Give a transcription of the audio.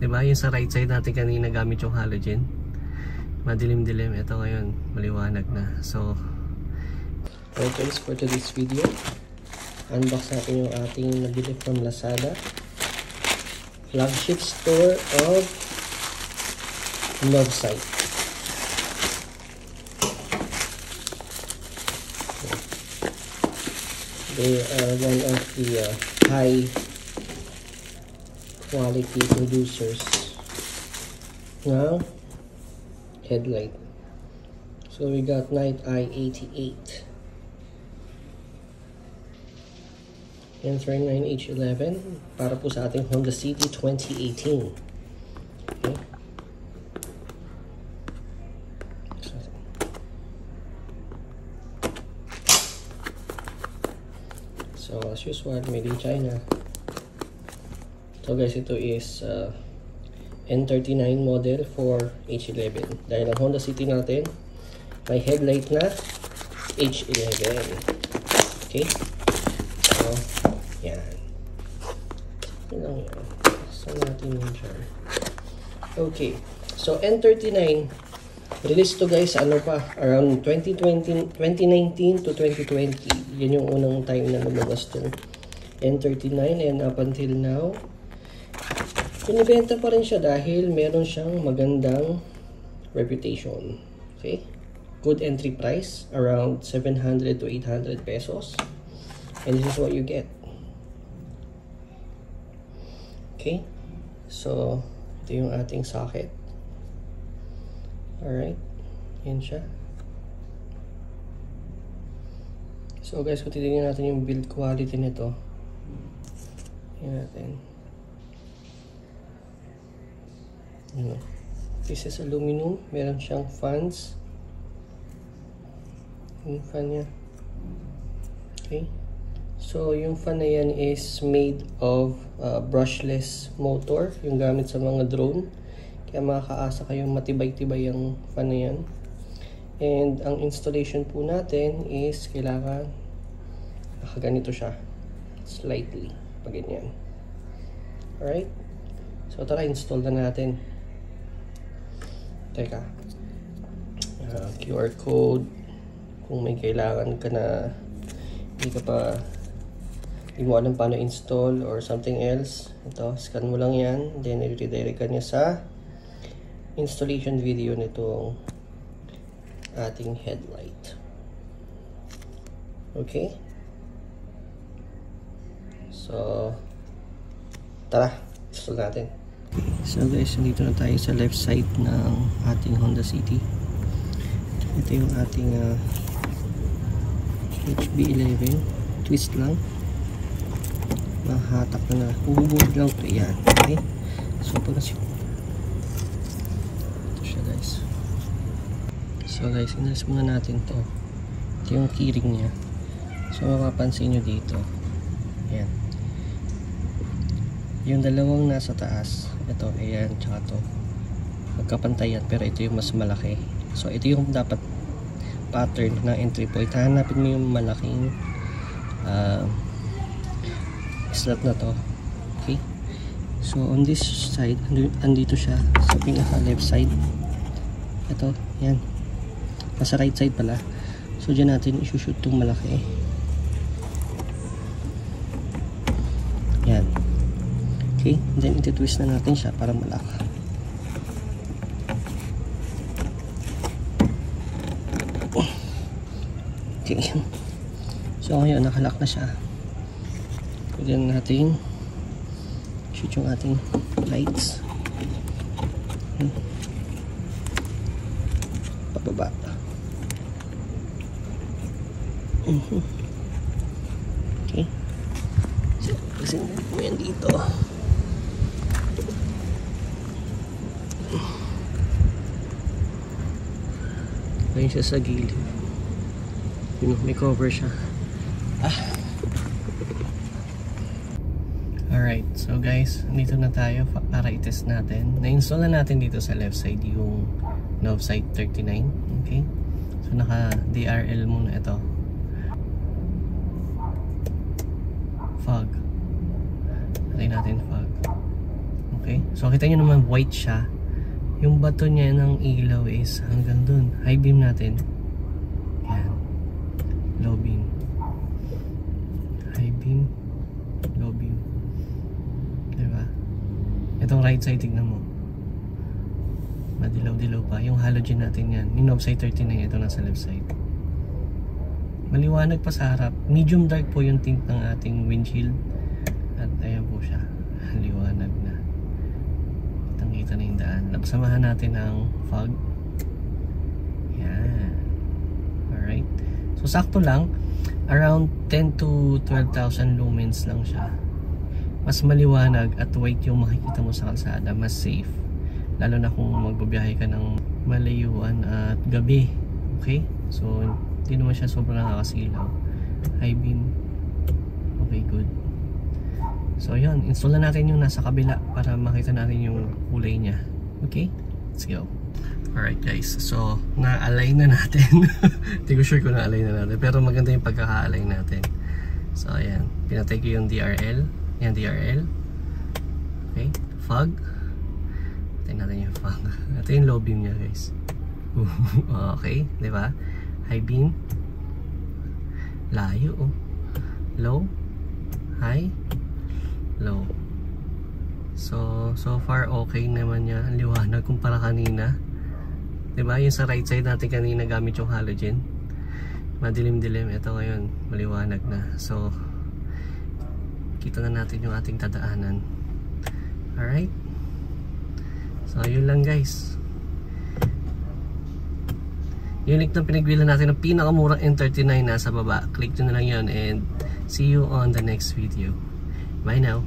Diba? Yung sa right side natin kanina gamit yung halogen. Madilim-dilim. Ito ngayon, maliwanag na. So, okay guys, for today's video, unbox natin yung ating nabili from Lazada. Flagship store of Novsite. They are one of the high quality producers now headlight. So we got Night Eye 88 and 39H11 para po sa ating Honda City 2018. Okay. So as usual, made in China. So guys, ito is N39 model for H11. Dahil ang Honda City natin may headlight na H11. Okay? So, yan. Yan lang yan. Saan natin yun dyan? Okay. So, N39 release to guys, ano pa? Around 2019 to 2020. Yan yung unang time na lumabas to N39 and up until now pinibenta pa rin siya dahil meron siyang magandang reputation. Okay? Good entry price, around 700 to 800 pesos. And this is what you get. Okay? So, ito yung ating socket. Alright. Yan siya. So guys, kung titignan natin yung build quality nito. Yan natin. This is aluminum. Meron siyang fans. Yung fan niya. Okay. So yung fan na yan is made of brushless motor. Yung gamit sa mga drone. Kaya makakaasa kayong matibay-tibay yung fan na yan. And ang installation po natin is kailangan nakaganito siya. Slightly. Pag ganyan. Alright. So tara, install na natin. Teka, QR code kung may kailangan ka na hindi mo alam paano install or something else. Ito, scan mo lang yan, then i-redirect ka niya sa installation video nitong ating headlight. Okay, so tara, install natin. So guys, nandito na tayo sa left side ng ating Honda City. Ito yung ating HB11. Twist lang. Mahatak na. Ububuhod lang ito. Yan. Okay. So ito siya guys. So guys, inalis muna natin to. Ito yung keyring nya. So mapapansin nyo dito. Yan. Yung dalawang nasa taas, ito, ayan, tsaka to, magkapantayan, pero ito yung mas malaki. So ito yung dapat pattern na entry point. Hanapin mo yung malaking slot na to. Okay, so on this side, andito siya sa pinaka left side. Ito, yan, nasa right side pala. So dyan natin isushoot itong malaki. Yan. Okay, then iti-twist na natin siya para malak. Okay. So ngayon, nakalak na siya. Pwede na natin shoot yung ating lights. Pababa. Okay. So, kasi mo yan dito. Ayun siya sa gilid. May cover siya. Alright, so guys, dito na tayo para i-test natin. Na-install na natin dito sa left side yung Novsite 39. Okay, so naka DRL muna ito. Fog. Patay natin fog. Okay? So kita nyo naman white siya. Yung bato niya ng ilaw is hanggang dun. High beam natin. Yan. Low beam. High beam. Low beam. Diba? Itong right side, tignan mo. Madilaw-dilaw pa. Yung halogen natin yan. Yung knob side 39, ito nasa left side. Maliwanag pa sa harap. Medium dark po yung tint ng ating windshield. At ayan po siya. Liwanag na. Kitang-kita na yung daan. Samahan natin ang fog. Yan. Alright. So sakto lang. Around 10 to 12,000 lumens lang siya. Mas maliwanag at white yung makikita mo sa kalsada. Mas safe. Lalo na kung magbabiyahe ka ng malayuan at gabi. Okay? So hindi naman siya sobrang nakakasilaw. High beam. Okay, good. So yun, install na natin yung nasa kabila para makita natin yung kulay niya. Okay? Let's go. Alright guys, so na-align na natin. Hindi ko sure kung na-align na natin, pero maganda yung pagkaka-align natin. So ayan, pinatay ko yung DRL. Yan, DRL. Okay, fog. Patay natin yung fog. Ito yung low beam niya guys. Okay, di ba? High beam. Layo oh. Low. High. Low. So far okay naman niya. Ang liwanag kumpara kanina. Diba? Yung sa right side natin kanina gamit yung halogen. Madilim-dilim. Ito ngayon maliwanag na. So kita na natin yung ating tadaanan. Alright. So yun lang guys. Yung link na pinagbilan natin ng pinakamurang N39 nasa baba. Click nyo na lang yun and see you on the next video. Bye now.